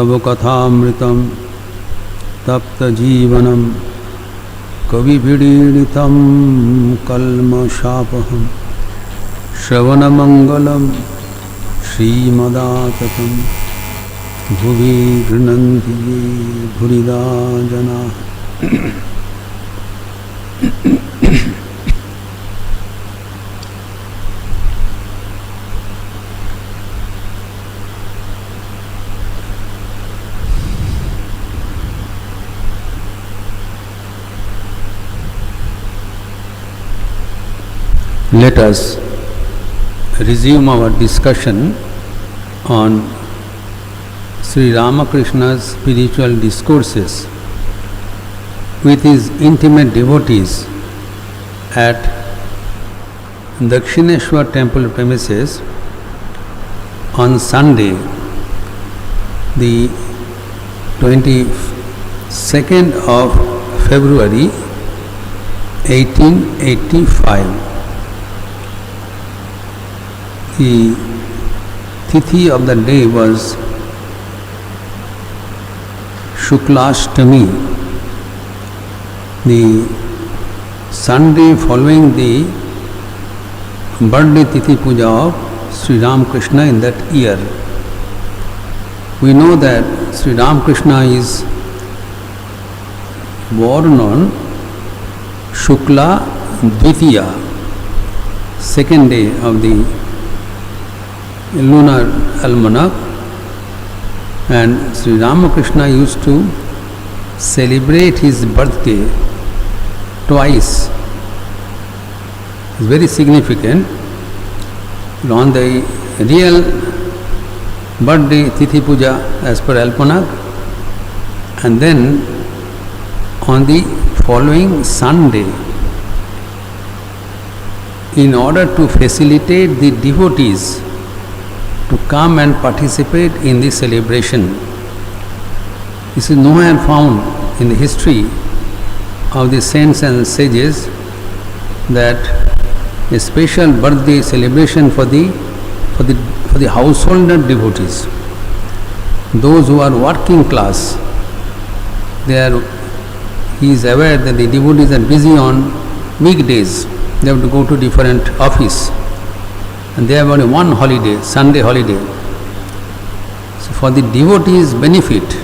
तव कथामृतं तप्तजीवनं कविभिडीडितं कल्मषापहं श्रवणमङ्गलं श्रीमदाततं भुवि गृह्णन्ति ये भुरिदा जनाः। Let us resume our discussion on Sri Ramakrishna's spiritual discourses with his intimate devotees at Dakshineshwar temple premises on Sunday, the 22nd of February 1885. The tithi of the day was Shuklashtami, the Sunday following the birthday tithi puja of Sri Ramakrishna in that year. We know that Sri Ramakrishna is born on Shukla Dvitiya, second day of the lunar almanac, and Sri Ramakrishna used to celebrate his birthday twice. It's very significant. On the real birthday tithi puja as per almanac, and then on the following Sunday, in order to facilitate the devotees to come and participate in the celebration. This is nowhere found in the history of the saints and sages, that a special birthday celebration for the householder devotees. Those who are working class, he is aware that the devotees are busy on weekdays. They have to go to different office. And they have only one holiday, Sunday holiday. So for the devotees' benefit,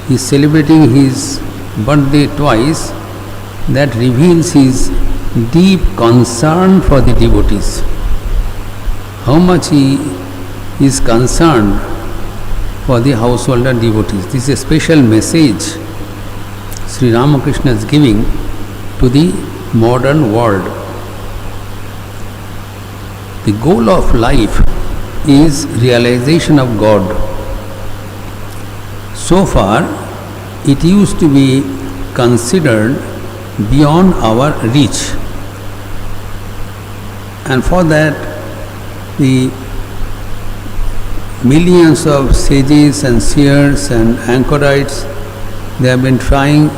he is celebrating his birthday twice. That reveals his deep concern for the devotees. How much he is concerned for the householder devotees. This is a special message Sri Ramakrishna is giving to the modern world. The goal of life is realization of God. So far, it used to be considered beyond our reach. And for that, the millions of sages and seers and anchorites, they have been trying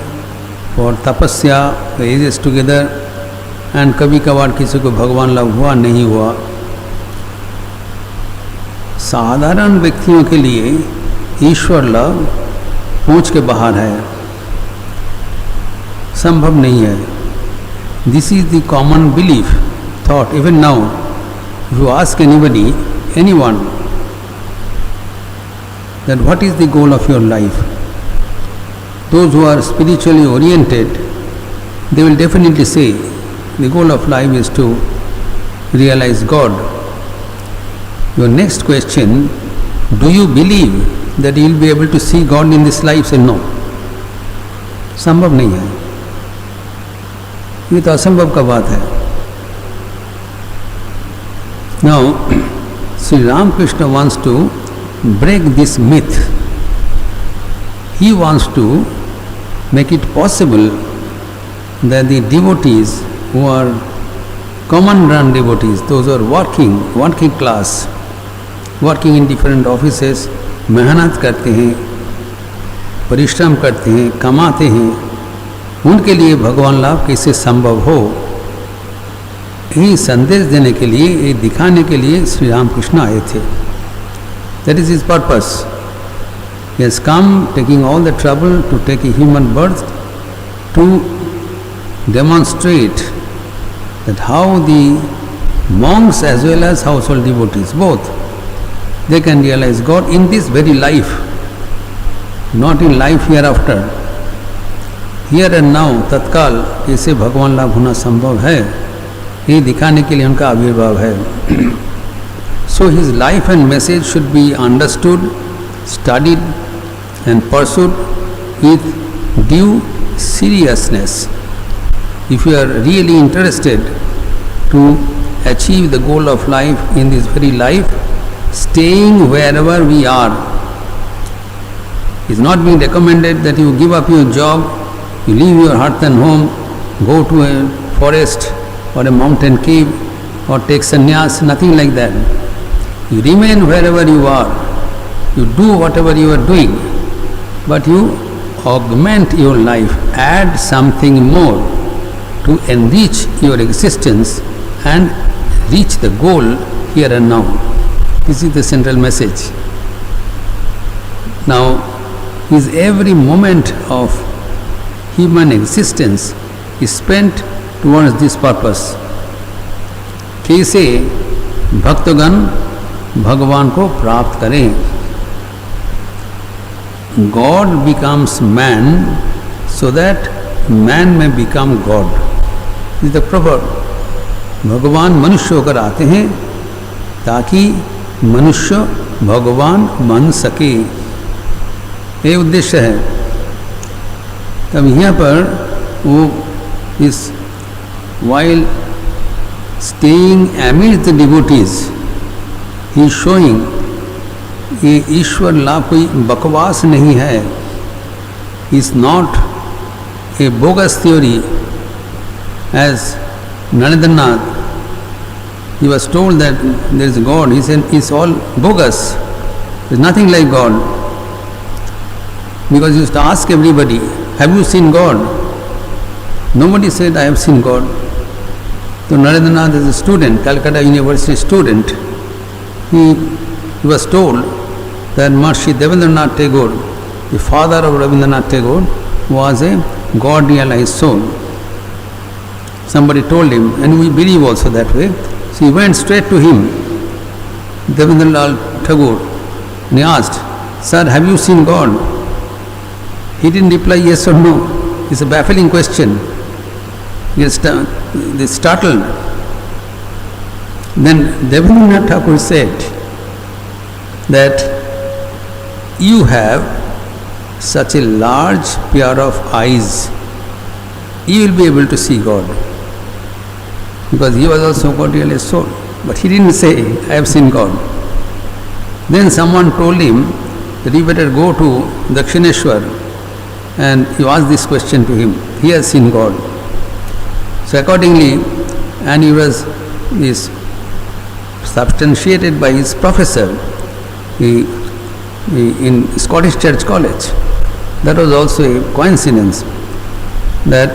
for tapasya for ages together, and कभी कभार किसी को भगवान लाभ हुआ नहीं हुआ. साधारण व्यक्तियों के लिए ईश्वर लाभ पहुँच के बाहर है, संभव नहीं है. This is the common belief thought even now. If you ask anybody, anyone, that what is the goal of your life, those who are spiritually oriented, they will definitely say the goal of life is to realize God. Your next question, do you believe that you will be able to see God in this life? Say no. संभव नहीं है. ये तो असंभव का बात है. Now, Sri Ramakrishna wants to break this myth. He wants to make it possible that the devotees who are common run devotees, those who are working class, working in different offices, मेहनत करते हैं, परिश्रम करते हैं, कमाते हैं, उनके लिए भगवान लाभ कैसे संभव हो, यही संदेश देने के लिए, ये दिखाने के लिए श्री रामकृष्ण आए थे. That is his purpose. He has come taking all the trouble to take a human birth to demonstrate that how the monks as well as household devotees, both, they can realize God in this very life, not in life hereafter. Here and now, तत्काल कैसे भगवान लाभ होना संभव है, ये दिखाने के लिए उनका आविर्भाव है. So his life and message should be understood, studied and pursued with due seriousness. If you are really interested to achieve the goal of life in this very life, staying wherever we are is not being recommended that you give up your job, you leave your hearth and home, go to a forest or a mountain cave or take sannyas, nothing like that. You remain wherever you are, you do whatever you are doing, but you augment your life, add something more to enrich your existence and reach the goal here and now. This is the central message. Now, his every moment of human existence is spent towards this purpose. कैसे भक्तगण भगवान को प्राप्त करें. God becomes man so that man may become God. This is the proverb. भगवान मनुष्य होकर आते हैं ताकि मनुष्य भगवान बन सके, ये उद्देश्य है. तब यहाँ पर वो इस while staying amidst the devotees, he is showing ये ईश्वर लाभ कोई बकवास नहीं है. is not a bogus theory. As Narendranath, he was told that there is God. He said it's all bogus. There is nothing like God. Because he used to ask everybody, have you seen God? Nobody said, I have seen God. So Narendranath is a student, Calcutta University student. He was told that Maharishi Devendranath Tagore, the father of Rabindranath Tagore, was a God-realized soul. Somebody told him, and we believe also that way. So he went straight to him, Devendranath Tagore, and he asked, Sir, have you seen God? He didn't reply yes or no. It's a baffling question. He was startled. Then Devendranath Tagore said that you have such a large pair of eyes, you will be able to see God. Because he was also God realized soul. But he didn't say, I have seen God. Then someone told him that he better go to Dakshineshwar and you ask this question to him. He has seen God. So accordingly, and he was substantiated by his professor in Scottish Church College. That was also a coincidence that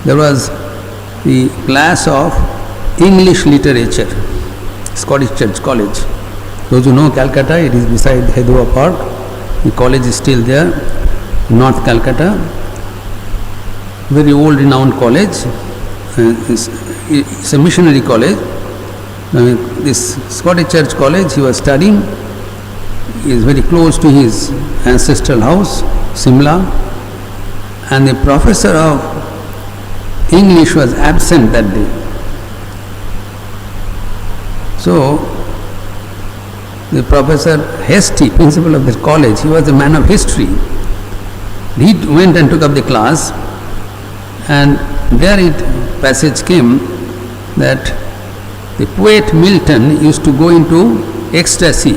there was the class of English literature, Scottish Church College. Those who know Calcutta, it is beside Hedua Park. The college is still there, North Calcutta. Very old renowned college. It's a missionary college. This Scottish Church College he was studying is very close to his ancestral house, Simla, and the professor of English was absent that day. So the professor Hasty, principal of the college, he was a man of history. He went and took up the class, and there passage came that the poet Milton used to go into ecstasy,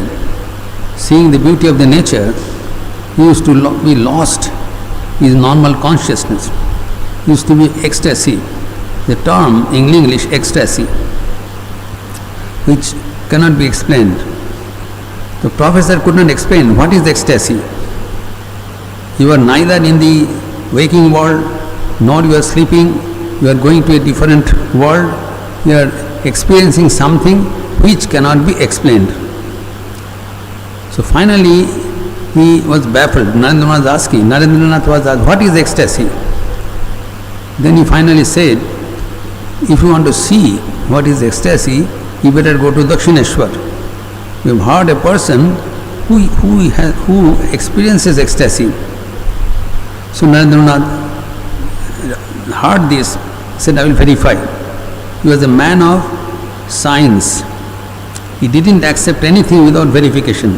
seeing the beauty of the nature. He used to be lost in his normal consciousness. He used to be ecstasy. The term in English, ecstasy, which cannot be explained. The professor could not explain what is ecstasy. You are neither in the waking world nor you are sleeping. You are going to a different world. You are experiencing something which cannot be explained. So finally, he was baffled. Narendranath was asking, what is ecstasy? Then he finally said, if you want to see what is ecstasy, you better go to Dakshineshwar. We have heard a person who experiences ecstasy. So Narendranath heard this, said, I will verify. He was a man of science. He didn't accept anything without verification.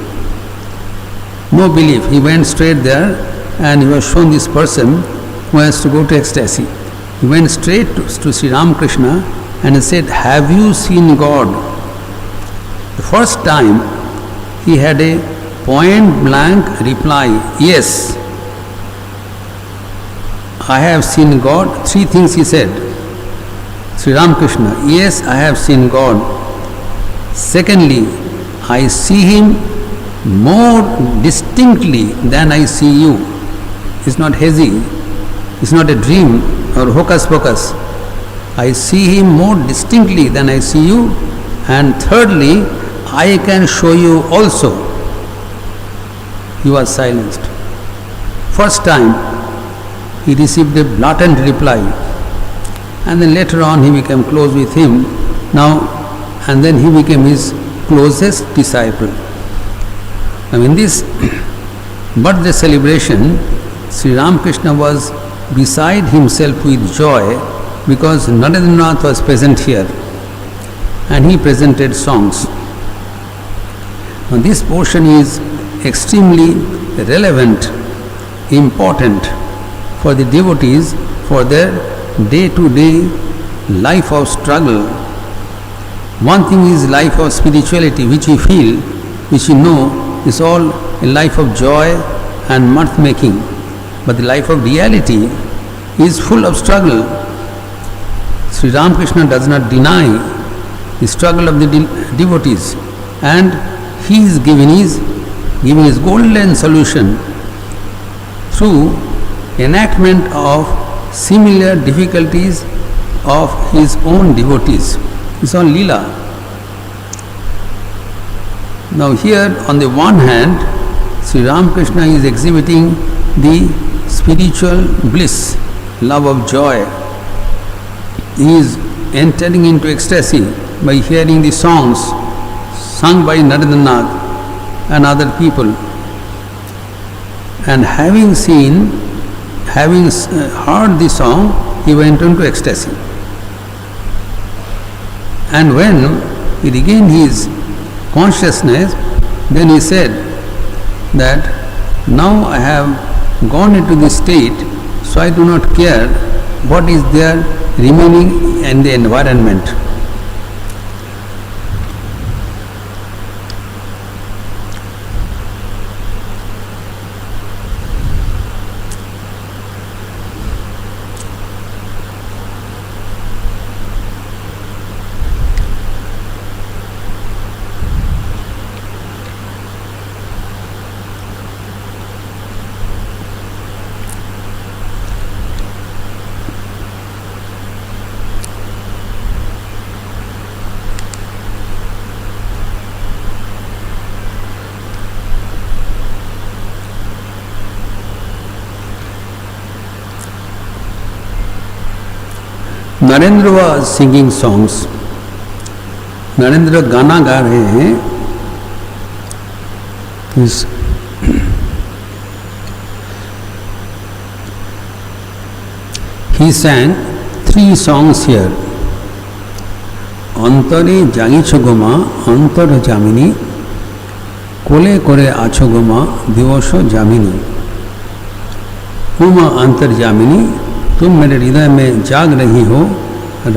No belief. He went straight there and he was shown this person who has to go to ecstasy. He went straight to Sri Ramakrishna and he said, have you seen God? The first time he had a point blank reply, yes, I have seen God. Three things he said. Sri Ramakrishna, yes, I have seen God. Secondly, I see Him more distinctly than I see you. It's not hazy. It's not a dream or hocus pocus. I see Him more distinctly than I see you. And thirdly, I can show you also. He was silenced. First time, he received a blatant reply, and then later on he became close with him. And then he became his closest disciple. Now in this birthday celebration, Sri Ramakrishna was beside himself with joy because Narendranath was present here and he presented songs. Now this portion is extremely relevant, important for the devotees for their day-to-day life of struggle. One thing is life of spirituality, which we feel, which we know is all a life of joy and mirth making. But the life of reality is full of struggle. Sri Ramakrishna does not deny the struggle of the devotees, and he is giving his golden solution through enactment of similar difficulties of his own devotees. It's all Leela. Now here on the one hand, Sri Ramakrishna is exhibiting the spiritual bliss, love of joy. He is entering into ecstasy by hearing the songs sung by Narendranath and other people. And having heard the song, he went into ecstasy. And when he regained his consciousness, then he said that now I have gone into this state, so I do not care what is there remaining in the environment. Narendra was singing songs. Narendra गाना गा रहे हैं. He sang 3 songs here. অন্তরে জাগিছ গোমা অন্তর জামিনী কোলে করে আছো গোমা দিবস জামিনী उमा अंतर जामिनी तुम मेरे हृदय में जाग रही हो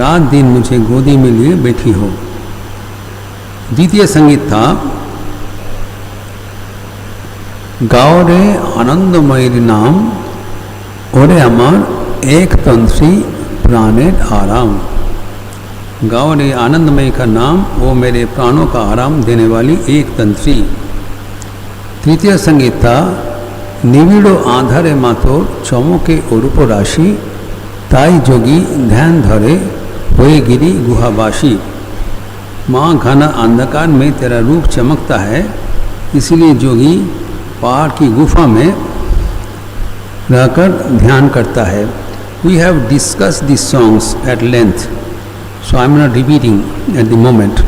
रात दिन मुझे गोदी में लिए बैठी हो. द्वितीय संगीत था गाओ रे आनंदमयीर नाम ओरे अमर एक तंत्री प्राणेर आराम. गाओ रे आनंदमयी का नाम, वो मेरे प्राणों का आराम देने वाली एक तंत्री. तृतीय संगीत था निबिड़ आधारे मातोर चमके अरूप राशि ताई जोगी ध्यान धरे हुए गिरी गुहाबासी. माँ घना अंधकार में तेरा रूप चमकता है, इसीलिए जोगी पहाड़ की गुफा में रहकर ध्यान करता है. We have discussed these songs at length, so I am not repeating at the moment.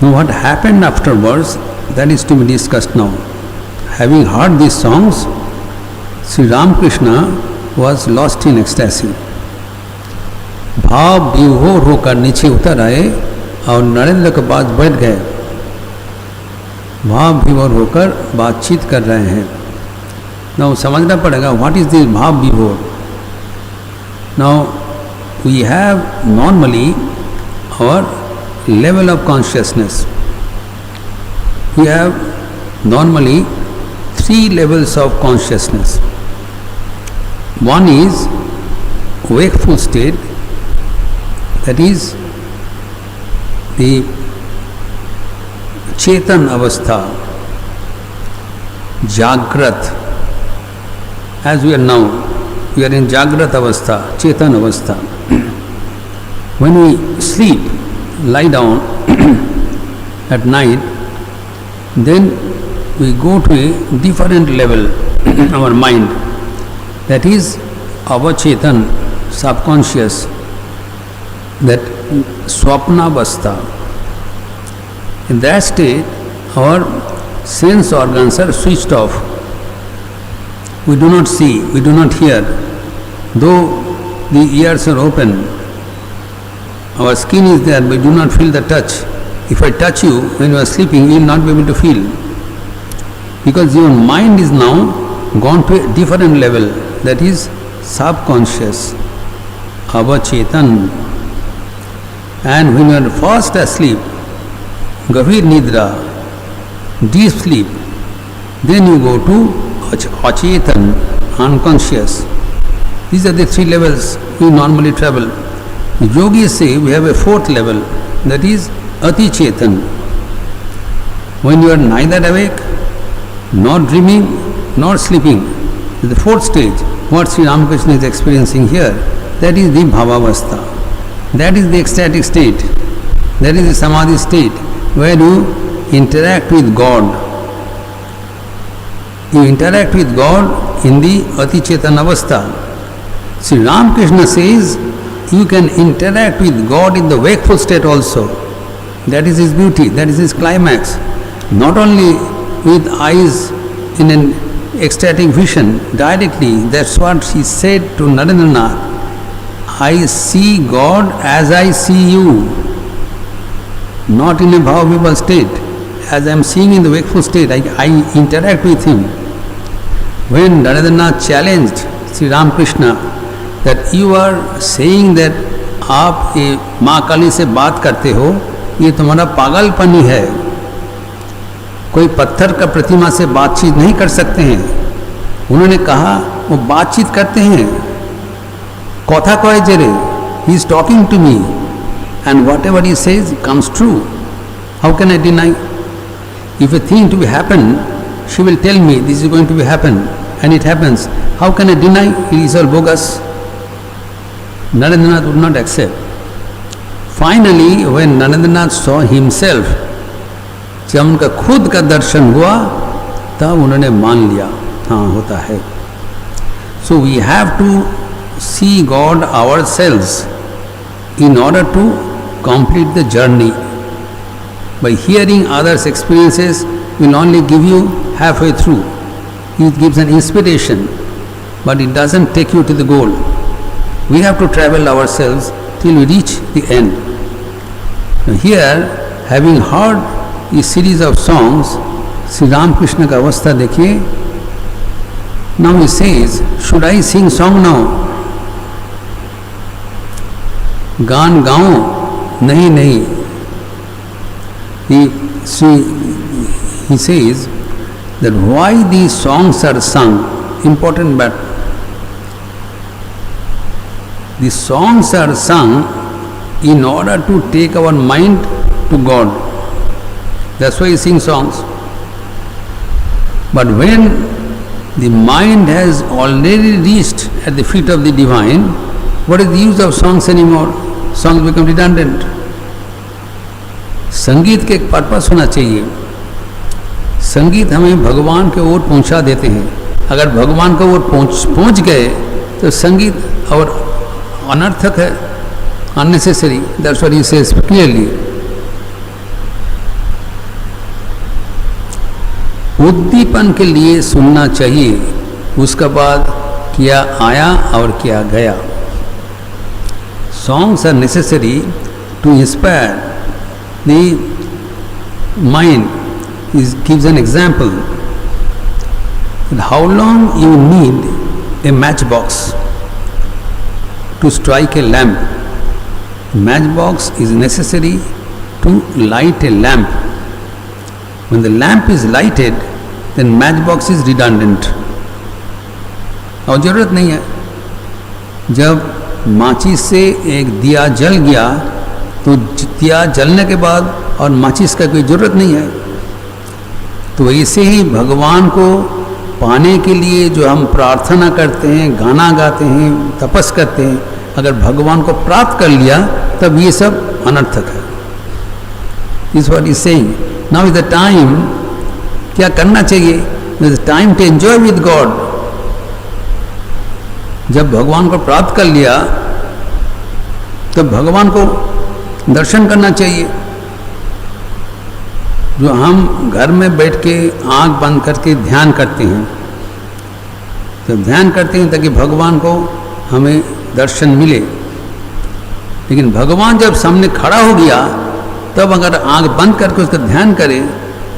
Now what happened afterwards, that is to be discussed now. Having heard these songs, Sri Ramakrishna was lost in ecstasy. भाव विभोर होकर नीचे उतर आए और नरेंद्र के पास बैठ गए. भाव विभोर होकर बातचीत कर रहे हैं. नाउ समझना पड़ेगा व्हाट इज दिस भाव विभोर. Now we have normally our level of consciousness. We have normally 3 levels of consciousness. One is wakeful state, that is the Chetan Avastha, Jagrat. As we are now, we are in Jagrat Avastha, Chetan Avastha. When we sleep, lie down at night, then we go to a different level, our mind, that is our Chetan, subconscious, that Swapnavastha. In that state, our sense organs are switched off. We do not see, we do not hear, though the ears are open. Our skin is there, but we do not feel the touch. If I touch you when you are sleeping, you will not be able to feel. Because your mind is now gone to a different level, that is subconscious, avachetan. And when you are fast asleep, gavir nidra, deep sleep, then you go to achetan, unconscious. These are the 3 levels we normally travel. The yogis say we have a 4th level, that is ati chetan. When you are neither awake, nor dreaming, nor sleeping, the 4th stage, what Sri Ramakrishna is experiencing here, that is the bhavavastha. That is the ecstatic state. That is the samadhi state, where you interact with God. You interact with God in the ati chetan avastha. Sri Ramakrishna says you can interact with God in the wakeful state also. That is his beauty, that is his climax. Not only with eyes in an ecstatic vision directly, that's what he said to Narendranath. I see God as I see you, not in a bhava state. As I am seeing in the wakeful state, I interact with him. When Narendranath challenged Sri Ramakrishna that you are saying that आप ये माँ काली से बात करते हो, ये तुम्हारा पागलपनी है. कोई पत्थर का प्रतिमा से बातचीत नहीं कर सकते हैं. उन्होंने कहा वो बातचीत करते हैं. कथा कहे जेरे, he is talking to me and whatever he says comes true. How can I deny? If a thing to be happen, she will tell me this is going to be happen and it happens. How can I deny? It is all bogus. Narendranath would not accept. Finally, when Narendranath saw himself, जब उनका खुद का दर्शन हुआ, तब उन्होंने मान लिया, हाँ होता है. So we have to see God ourselves in order to complete the journey. By hearing others' experiences will only give you halfway through. It gives an inspiration, but it doesn't take you to the goal. We have to travel ourselves till we reach the end. Now here, having heard a series of songs, Sri Ramakrishna का अवस्था देखिए. Now he says, should I sing song now? गान गाऊं? नहीं नहीं. He says that why these songs are sung, important but the songs are sung in order to take our mind to God. That's why he sings songs. But when the mind has already reached at the feet of the divine, what is the use of songs anymore? songs become redundant. संगीत के एक purpose होना चाहिए. संगीत हमें भगवान के ओर पहुंचा देते हैं. अगर भगवान के ओर पहुंच गए तो संगीत और अनर्थक है, unnecessary. That's what he says clearly. उद्दीपन के लिए सुनना चाहिए, उसके बाद क्या आया और क्या गया. Songs are necessary to inspire the mind. He gives an example. How long you need a matchbox to strike a lamp. Matchbox is necessary to light a lamp. When the lamp is lighted, then matchbox is redundant. और ज़रूरत नहीं है. जब माचिस से एक दिया जल गया तो दिया जलने के बाद और माचिस का कोई ज़रूरत नहीं है. तो ऐसे ही भगवान को पाने के लिए जो हम प्रार्थना करते हैं, गाना गाते हैं, तपस करते हैं, अगर भगवान को प्राप्त कर लिया तब ये सब अनर्थक है. इस what is saying. Now is the time. क्या करना चाहिए? Is the time to enjoy with God. जब भगवान को प्राप्त कर लिया तब भगवान को दर्शन करना चाहिए. जो हम घर में बैठ के आंख बंद करके ध्यान करते हैं, तो ध्यान करते हैं ताकि भगवान को हमें दर्शन मिले. लेकिन भगवान जब सामने खड़ा हो गया तब अगर आंख बंद करके उसका ध्यान करें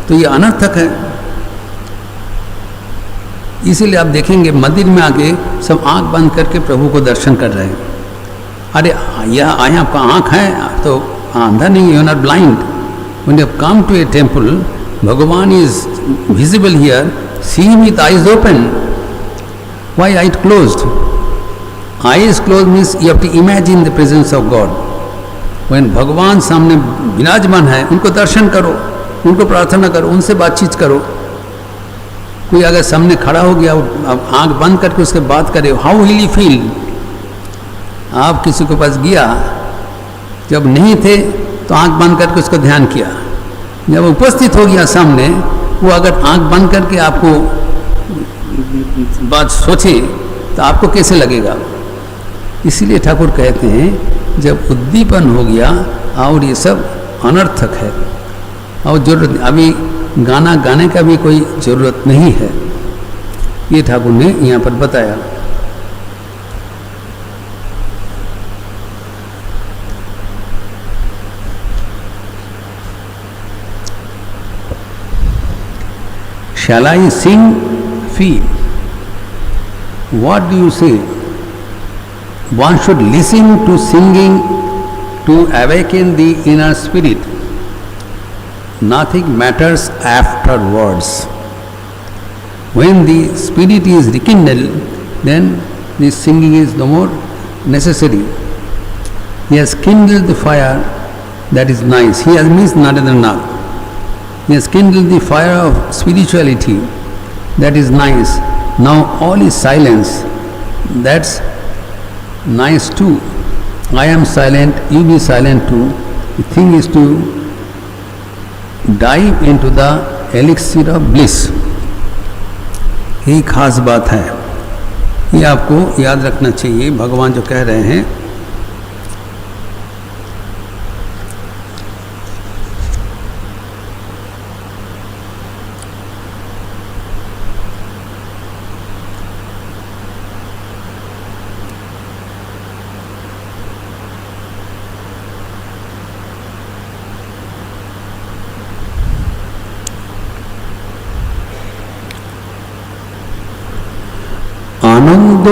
तो ये अनर्थक है. इसीलिए आप देखेंगे मंदिर में आके सब आंख बंद करके प्रभु को दर्शन कर रहे हैं. अरे यह आया आपका आंख है तो अंधा नहीं, you are not blind. When you have come to a temple, Bhagavan is visible here. See him with eyes open. Why eyes closed? Eyes closed means you have to imagine the presence of God. When भगवान सामने विराजमान है, उनको दर्शन करो, उनको प्रार्थना करो, उनसे बातचीत करो. कोई अगर सामने खड़ा हो गया, आप आंख बंद करके उसके बात करे, हाउ विल यू फील? आप किसी के पास गया, जब नहीं थे तो आंख बंद करके उसका ध्यान किया. जब उपस्थित हो गया सामने, वो अगर आंख बंद करके आपको बात सोचे तो आपको कैसे लगेगा? इसीलिए ठाकुर कहते हैं जब उद्दीपन हो गया और ये सब अनर्थक है और जरूरत, अभी गाना गाने का भी कोई ज़रूरत नहीं है. ये ठाकुर ने यहाँ पर बताया. Shall I sing? Fee. What do you say? One should listen to singing to awaken the inner spirit. Nothing matters afterwards. When the spirit is rekindled, then the singing is no more necessary. He has kindled the fire, that is nice. He has means Narendranath. He has kindled the fire of spirituality, that is nice. Now all is silence, that's nice too. I am silent, you be silent too. The thing is to dive into the elixir of bliss. यही खास बात है. ये आपको याद रखना चाहिए. भगवान जो कह रहे हैं, আনন্দ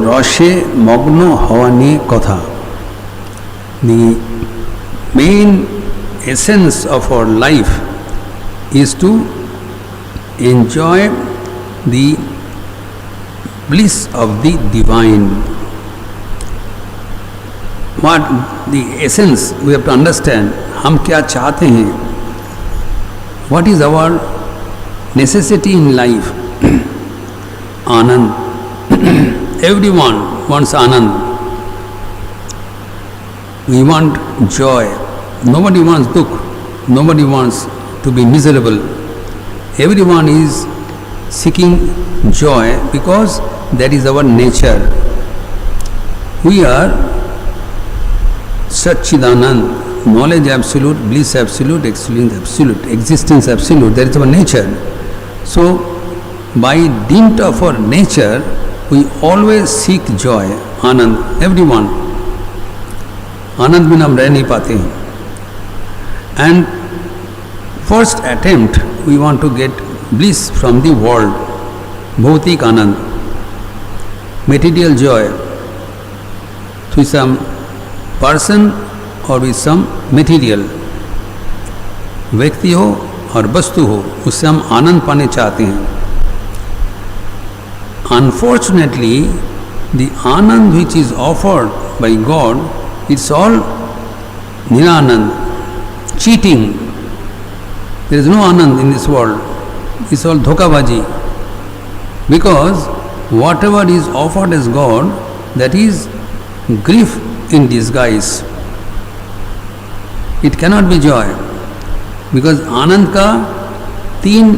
রসে মগ্ন হওয়া নিয়ে কথা. The main essence of our life is to enjoy the bliss of the divine. What the essence we have to understand. हम क्या चाहते हैं? What is our necessity in life? Anand. Everyone wants Anand. We want joy. Nobody wants dukh. Nobody wants to be miserable. Everyone is seeking joy because that is our nature. We are Satchidanand, knowledge absolute, bliss absolute, excellence absolute, existence absolute. That is our nature. So, by dint of our nature, we always seek joy, Anand, everyone. Anand बिना हम रह नहीं पाते हैं. And first attempt, we want to get bliss from the world, bhautik Anand, material joy, through some person or with some material. व्यक्ति हो और वस्तु हो, उससे हम आनंद पाने चाहते हैं. Unfortunately, the Anand which is offered by God, it's all Niranand, cheating. There is no Anand in this world. It's all dhokabaji. Because whatever is offered as God, that is grief in disguise. It cannot be joy. Because Anand का 3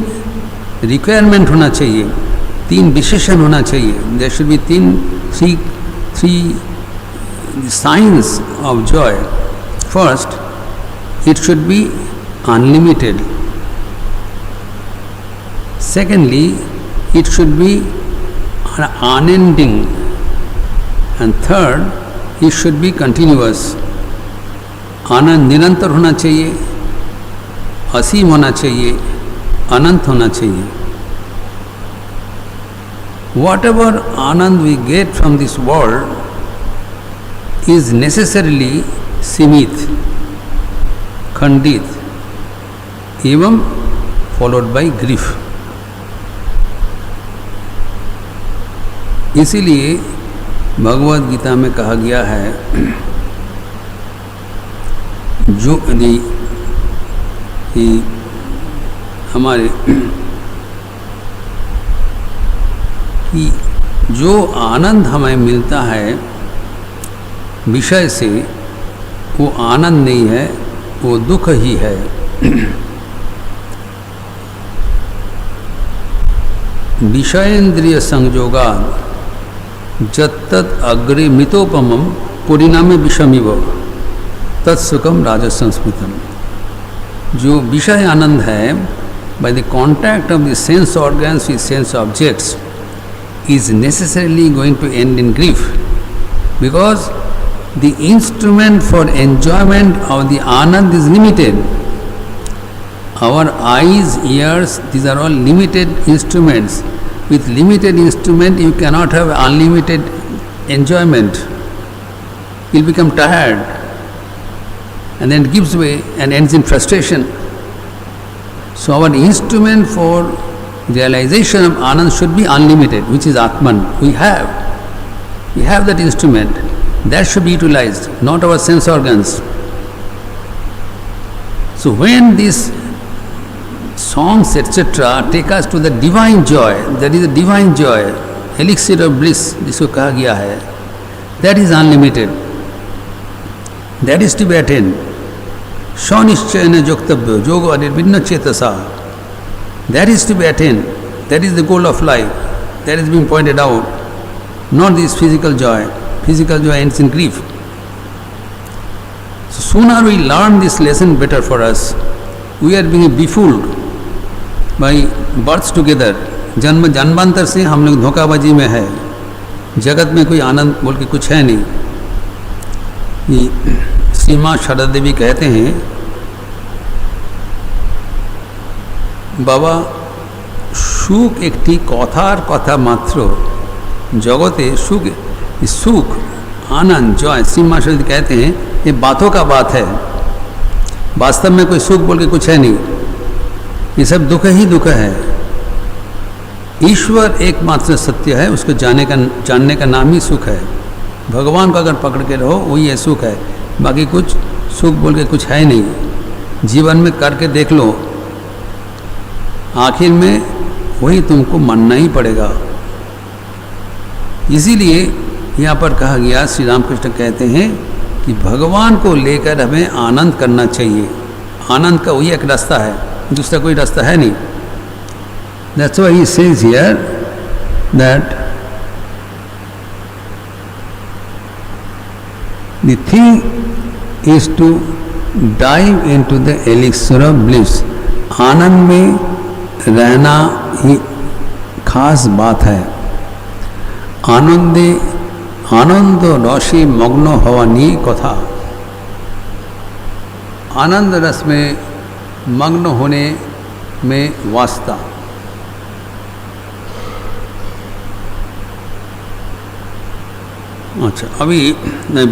requirement होना चाहिए, 3 विशेषण होना चाहिए. There should be three signs of joy. First, it should be unlimited. Secondly, it should be unending. And third, it should be continuous. आनंद निरंतर होना चाहिए, असीम होना चाहिए, अनंत होना चाहिए. Whatever Anand we get from this world is necessarily सीमित, खंडित एवं followed by grief. इसीलिए भगवद गीता में कहा गया है, जो हमारे कि जो आनंद हमें मिलता है विषय से, वो आनंद नहीं है, वो दुख ही है. विषयेंद्रिय संयोगात् जत्तत् अग्रे मितोपमं परिणामे विषमिव तत्सुखम राजसंस्मृतम. जो विषय आनंद है, by the contact of the sense organs with sense objects, is necessarily going to end in grief, because the instrument for enjoyment of the anand is limited. Our eyes, ears, these are all limited instruments. With limited instrument, you cannot have unlimited enjoyment. You will become tired, and then it gives way and ends in frustration. So our instrument for realization of Anand should be unlimited, which is Atman. We have that instrument. That should be utilized, not our sense organs. So when these songs etc. take us to the divine joy, that is a divine joy, elixir of bliss, जिसको कहा गया है, that is unlimited. That is to be attained. Shanischayana joktavyo, yoga anirvinna chetasa. That is to be attained. That is the goal of life. That is being pointed out. Not this physical joy. Physical joy ends in grief. So sooner we learn this lesson, better for us. We are being befooled by births together. जन्मांतर से हम लोग धोखाबाजी में है. जगत में कोई आनंद बोल के कुछ है नहीं. श्री माँ शारदा देवी कहते हैं, बाबा सुख एकटी कथार कथा मात्र, जगते सुख आनंद जॉय, श्री माँ शारदा देवी कहते हैं ये बातों का बात है. वास्तव में कोई सुख बोल के कुछ है नहीं. ये सब दुख ही दुख है. ईश्वर एकमात्र सत्य है, उसको जानने का नाम ही सुख है. भगवान को अगर पकड़ के रहो वही है सुख है. बाकी कुछ सुख बोल के कुछ है नहीं. जीवन में करके देख लो, आखिर में वही तुमको मानना ही पड़ेगा. इसीलिए यहाँ पर कहा गया, श्री रामकृष्ण कहते हैं कि भगवान को लेकर हमें आनंद करना चाहिए। आनंद का वही एक रास्ता है, दूसरा कोई रास्ता है नहीं। That's why he says here that the thing is to dive into the elixir of bliss. आनंद में रहना ही खास बात है। आनंदे आनंद रसे मग्न हवा नी कथा। आनंद रस में मग्न होने में वास्ता। अच्छा, अभी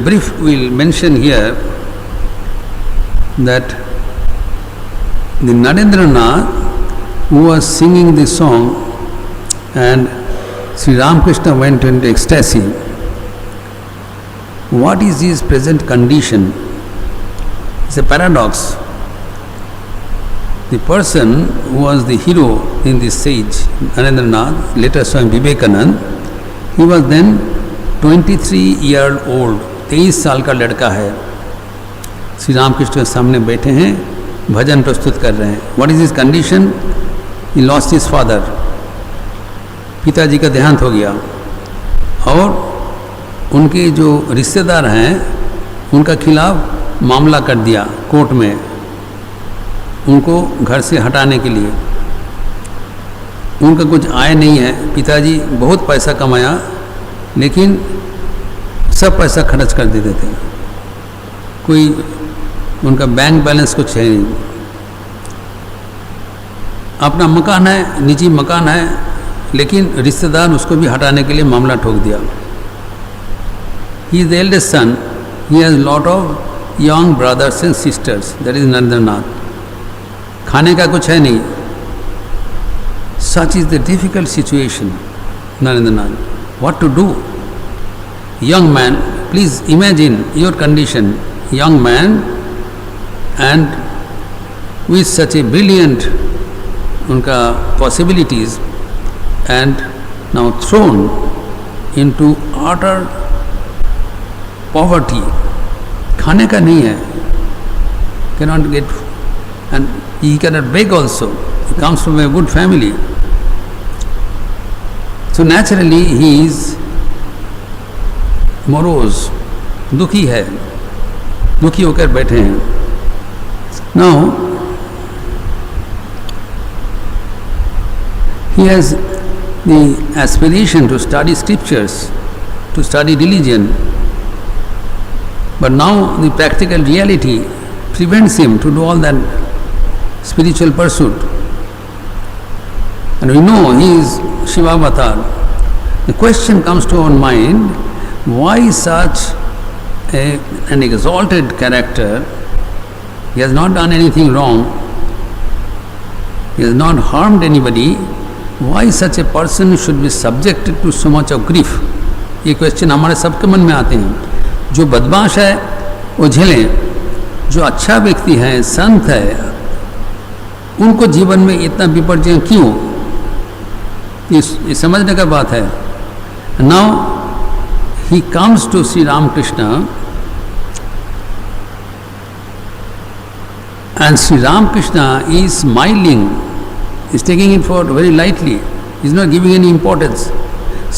brief will mention here that the Narendranath who was singing this song and Sri Ramakrishna went into ecstasy. What is his present condition? It's a paradox. The person who was the hero in this sage, Narendranath, later Swami Vivekananda, he was then 23-year-old, 23 साल का लड़का है। श्री रामकृष्ण के सामने बैठे हैं, भजन प्रस्तुत कर रहे हैं। What is his condition? He lost his father. पिताजी का देहांत हो गया और उनके जो रिश्तेदार हैं उनका खिलाफ मामला कर दिया कोर्ट में, उनको घर से हटाने के लिए। उनका कुछ आय नहीं है। पिताजी बहुत पैसा कमाया लेकिन सब पैसा खर्च कर देते थे। कोई उनका बैंक बैलेंस कुछ है नहीं। अपना मकान है, निजी मकान है, लेकिन रिश्तेदार उसको भी हटाने के लिए मामला ठोक दिया। He is the eldest son, he has lot of young brothers and sisters, that is Narendranath. खाने का कुछ है नहीं। Such is the difficult situation Narendranath, what to do? Young man, please imagine your condition, young man and with such a brilliant unka possibilities and now thrown into utter poverty. खाने का नहीं है, cannot get, and he cannot beg also. He comes from a good family. So naturally he is morose, दुखी है, दुखी होकर बैठे हैं। Now he has the aspiration to study scriptures, to study religion, but now the practical reality prevents him to do all that spiritual pursuit. And we know he is Shiva avatar. The question comes to our mind, why such an exalted character? He has not done anything wrong, he has not harmed anybody. Why such a person should be subjected to so much of grief? ये question हमारे सबके मन में आते हैं। जो बदमाश है वो झेलें, जो अच्छा व्यक्ति है, संत है, उनको जीवन में इतना विपर्जय क्यों? ये समझने का बात है। Now he comes to Shri Ramakrishna and Shri Ramakrishna is smiling, is taking it for very lightly, is not giving any importance.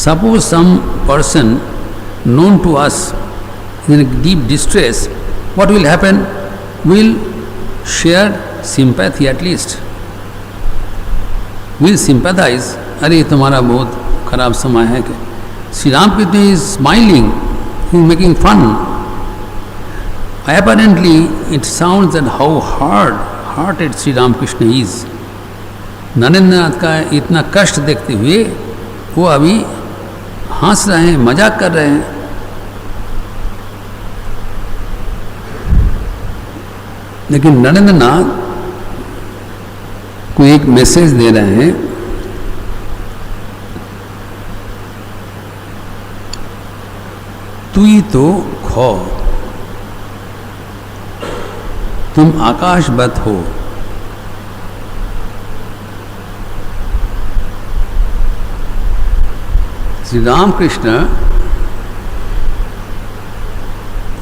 Suppose some person known to us in deep distress, what will happen? We'll share sympathy at least. We'll sympathize. अरे तुम्हारा बहुत खराब समय है। कि Shri Ramakrishna is smiling, he is making fun. Apparently it sounds that how hard-hearted Sri Ramakrishna is. Narendranath का इतना कष्ट देखते हुए वो अभी हंस रहे हैं, मजाक कर रहे हैं। लेकिन नरेंद्रनाथ को एक मैसेज दे रहे हैं, तू ही तो खो, तुम आकाशवत हो। श्री रामकृष्ण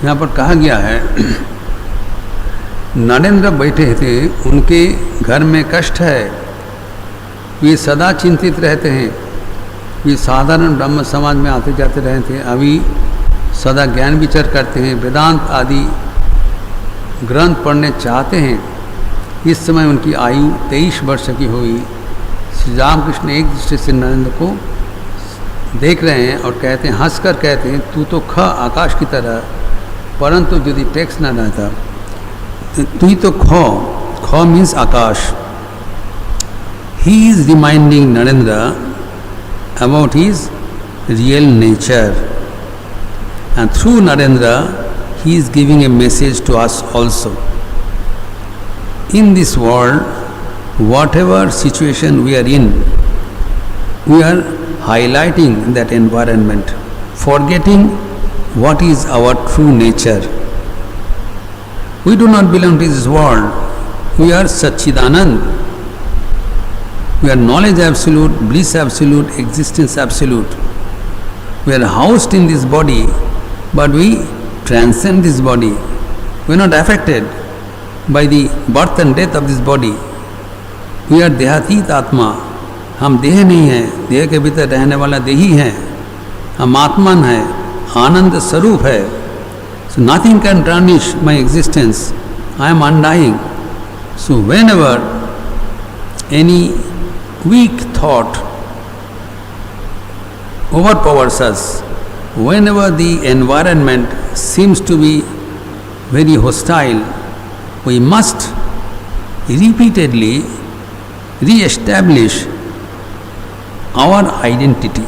यहाँ पर कहा गया है नरेंद्र बैठे थे, उनके घर में कष्ट है, वे सदा चिंतित रहते हैं। वे साधारण ब्रह्म समाज में आते जाते रहे थे, अभी सदा ज्ञान विचार करते हैं, वेदांत आदि ग्रंथ पढ़ने चाहते हैं। इस समय उनकी आयु 23 वर्ष की हुई। श्री रामकृष्ण एक दृष्टि से नरेंद्र को देख रहे हैं और कहते हैं, हंसकर कहते हैं, तू तो ख आकाश की तरह, परंतु यदि टेक्स्ट न रहता तू ही तो ख means Akash. He is reminding Narendra about his real nature, and through Narendra he is giving a message to us also. In this world, whatever situation we are in, we are highlighting that environment, forgetting what is our true nature. We do not belong to this world. We are Satchidanand. We are knowledge absolute, bliss absolute, existence absolute. We are housed in this body, but we transcend this body. We are not affected by the birth and death of this body. We are देहातीत आत्मा. हम देह नहीं हैं, देह के भीतर रहने वाला देही हैं. हम आत्मन है, आनंद स्वरूप है. So nothing can tarnish my existence. I am undying. So whenever any weak thought overpowers us, whenever the environment seems to be very hostile, we must repeatedly re-establish our identity,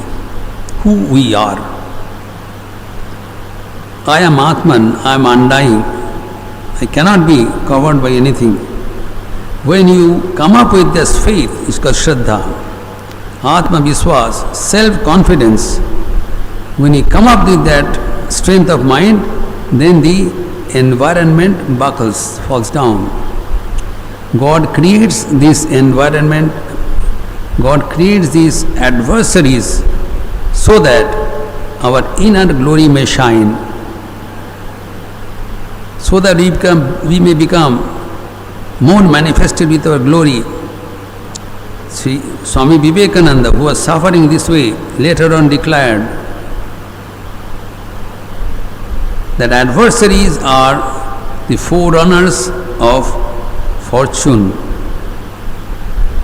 who we are. I am Atman, I am undying, I cannot be covered by anything. When you come up with this faith, it's called Shraddha, Atma Viswas, self-confidence. When you come up with that strength of mind, then the environment buckles, falls down. God creates this environment, God creates these adversaries so that our inner glory may shine, so that we may become more manifested with our glory. See, Swami Vivekananda, who was suffering this way, later on declared that adversaries are the forerunners of fortune.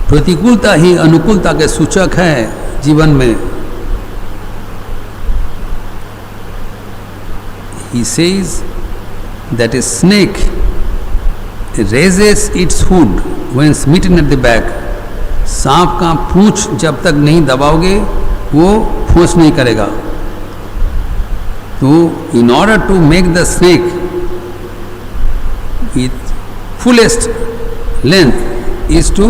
प्रतिकूलता ही अनुकूलता के सूचक है जीवन में. He says that a snake raises its hood when smitten at the back. सांप का पूंछ जब तक नहीं दबाओगे वो फूंस नहीं करेगा. तो in order to make the snake its fullest length is to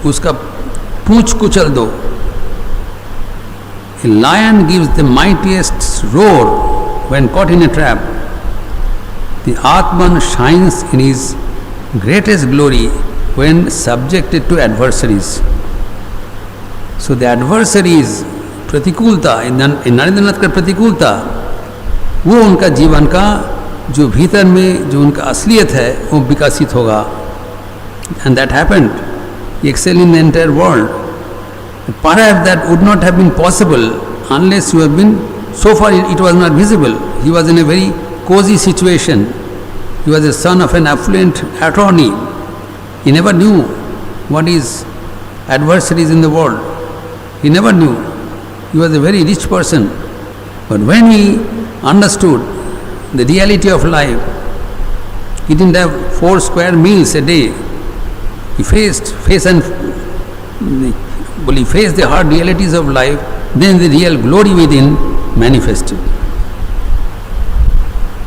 उसका पूंछ कुचल दो. A lion gives the mightiest roar when caught in a trap. The Atman shines in his greatest glory when subjected to adversaries. So the adversaries, प्रतिकूलता, Narendranath का प्रतिकूलता, वो उनका जीवन का जो भीतर में जो उनका असलियत है वो विकसित होगा. And that happened. He excelled in the entire world. Perhaps that would not have been possible unless you have been, so far it was not visible. He was in a very cozy situation. He was the son of an affluent attorney. He never knew what is adversaries in the world. He never knew. He was a very rich person. But when he understood the reality of life, he didn't have 4 square meals a day. He faced the hard realities of life, then the real glory within manifested.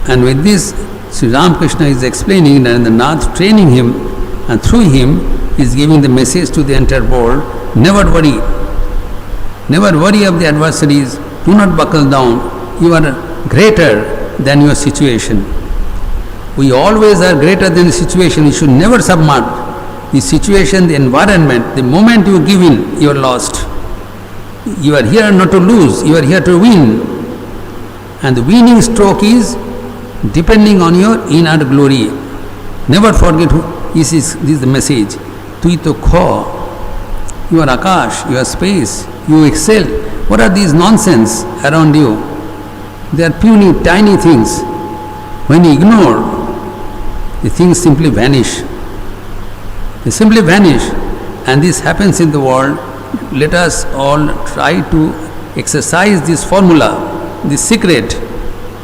And with this, Sri Ramakrishna is explaining Narendranath, training him, and through him he is giving the message to the entire world, never worry. Never worry of the adversaries, do not buckle down, you are greater than your situation. We always are greater than the situation, you should never submit. The situation, the environment, the moment you give in, you are lost. You are here not to lose, you are here to win. And the winning stroke is depending on your inner glory. Never forget this is the message. Tu to kho, you are Akash, you are space, you excel. What are these nonsense around you? They are puny, tiny things. When you ignore, the things simply vanish. They simply vanish. And this happens in the world. Let us all try to exercise this formula, this secret.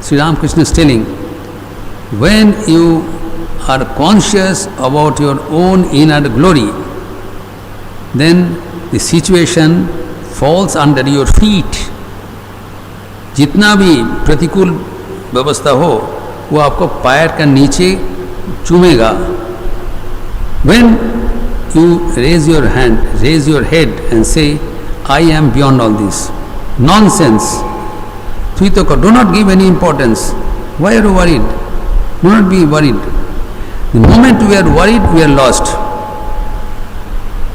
Sri Ramakrishna is telling, when you are conscious about your own inner glory, then the situation falls under your feet. जितना भी प्रतिकूल व्यवस्था हो वो आपको पैर का नीचे चूमेगा. When you raise your hand, raise your head and say, I am beyond all this. Nonsense. Do not give any importance. Why are you worried? Do not be worried. The moment we are worried, we are lost.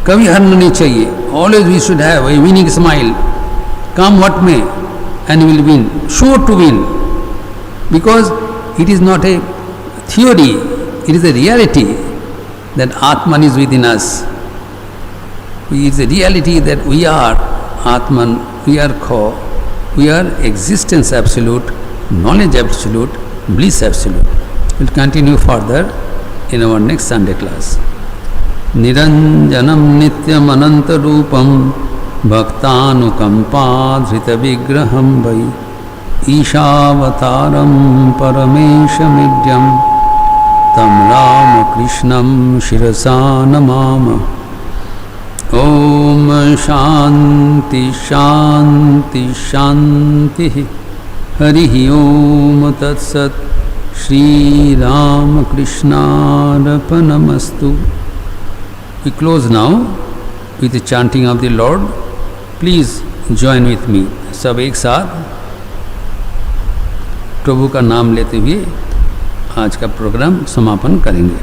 कभी हारना नहीं चाहिए. Always we should have a winning smile. Come what may, and we will win. Sure to win. Because it is not a theory, it is a reality that Atman is within us. It is a reality that we are Atman, we are Kho, we are existence absolute, knowledge absolute, bliss absolute. We will continue further in our next Sunday class. Niranjanam nityam ananta rupam bhaktanukampa vigraham vai Ishavataram parameshamidyam tam Ramakrishnam shirasa namama. Om Shanti Shanti Shanti Harihi Om Tat Sat Shri Ramakrishna Arpanamastu. We close now with the chanting of the Lord. Please join with me. सब एक साथ प्रभु का नाम लेते हुए आज का programme समापन करेंगे.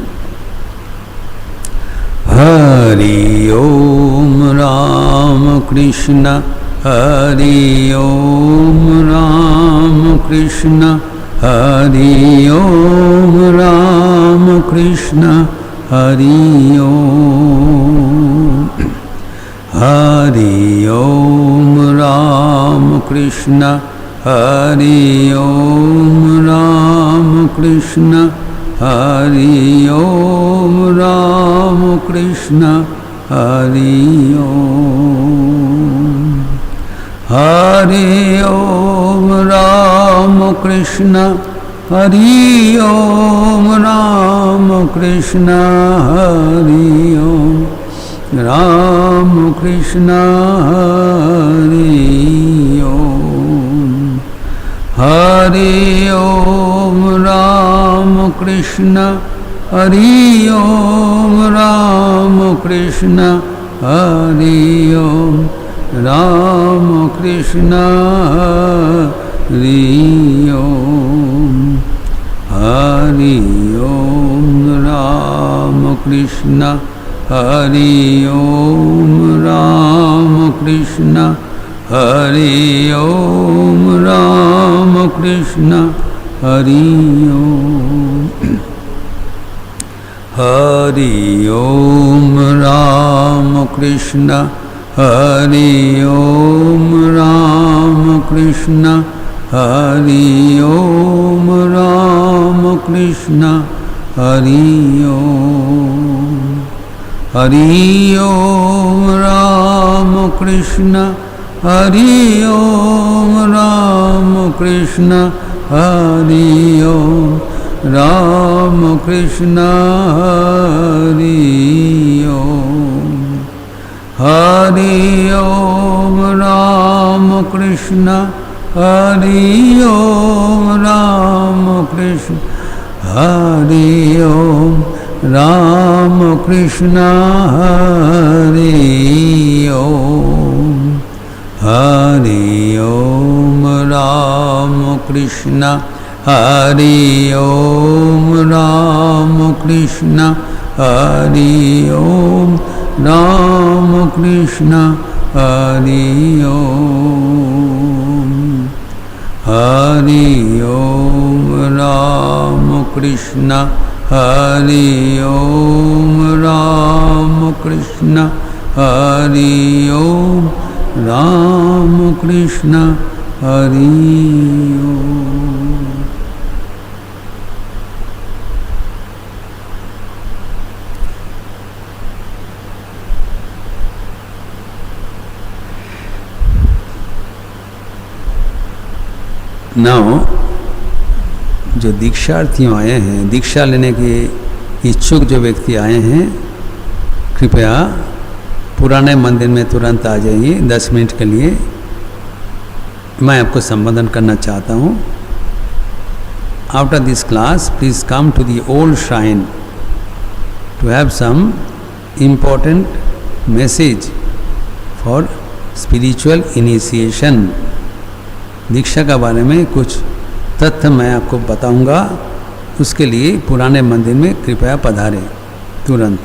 हरि ओम राम कृष्ण हरि ओम राम कृष्ण हरि ओम राम कृष्ण हरि ओम हरि ओम राम कृष्ण हरि ओम राम कृष्ण हरि ओम राम कृष्ण हरि ओम हरि ओम राम कृष्ण हरि ओम राम कृष्ण हरि ओम राम कृष्ण हरि ओम हरि ओम राम कृष्ण हरि ओम राम कृष्ण हरि ओम राम कृष्ण हरि ओम हरि ओम राम कृष्ण हरि ओम राम कृष्ण हरि ओम राम कृष्ण हरि ओम हरि ओम राम कृष्ण हरि ओम राम कृष्ण हरि ओम राम कृष्ण हरि ओम हरि ओम राम कृष्ण हरि ओम राम कृष्ण हरि ओम राम कृष्ण हरि ओम हरि ओम राम कृष्ण हरि ओम राम कृष्ण हरि ओम राम कृष्ण हरि ओम हरि ओम राम कृष्ण हरि ओम राम कृष्ण हरि ओम राम कृष्ण हरि ओम हरि ओम राम कृष्ण हरि ओम, राम कृष्ण हरि ओम, राम कृष्ण हरि ओम। नाउ जो दीक्षार्थियों आए हैं, दीक्षा लेने के इच्छुक जो व्यक्ति आए हैं, कृपया पुराने मंदिर में तुरंत आ जाइए 10 मिनट के लिए। मैं आपको संबोधन करना चाहता हूँ। After this class please come to the old shrine to have some important message for spiritual initiation. दीक्षा के बारे में कुछ तथ्य मैं आपको बताऊंगा, उसके लिए पुराने मंदिर में कृपया पधारें तुरंत।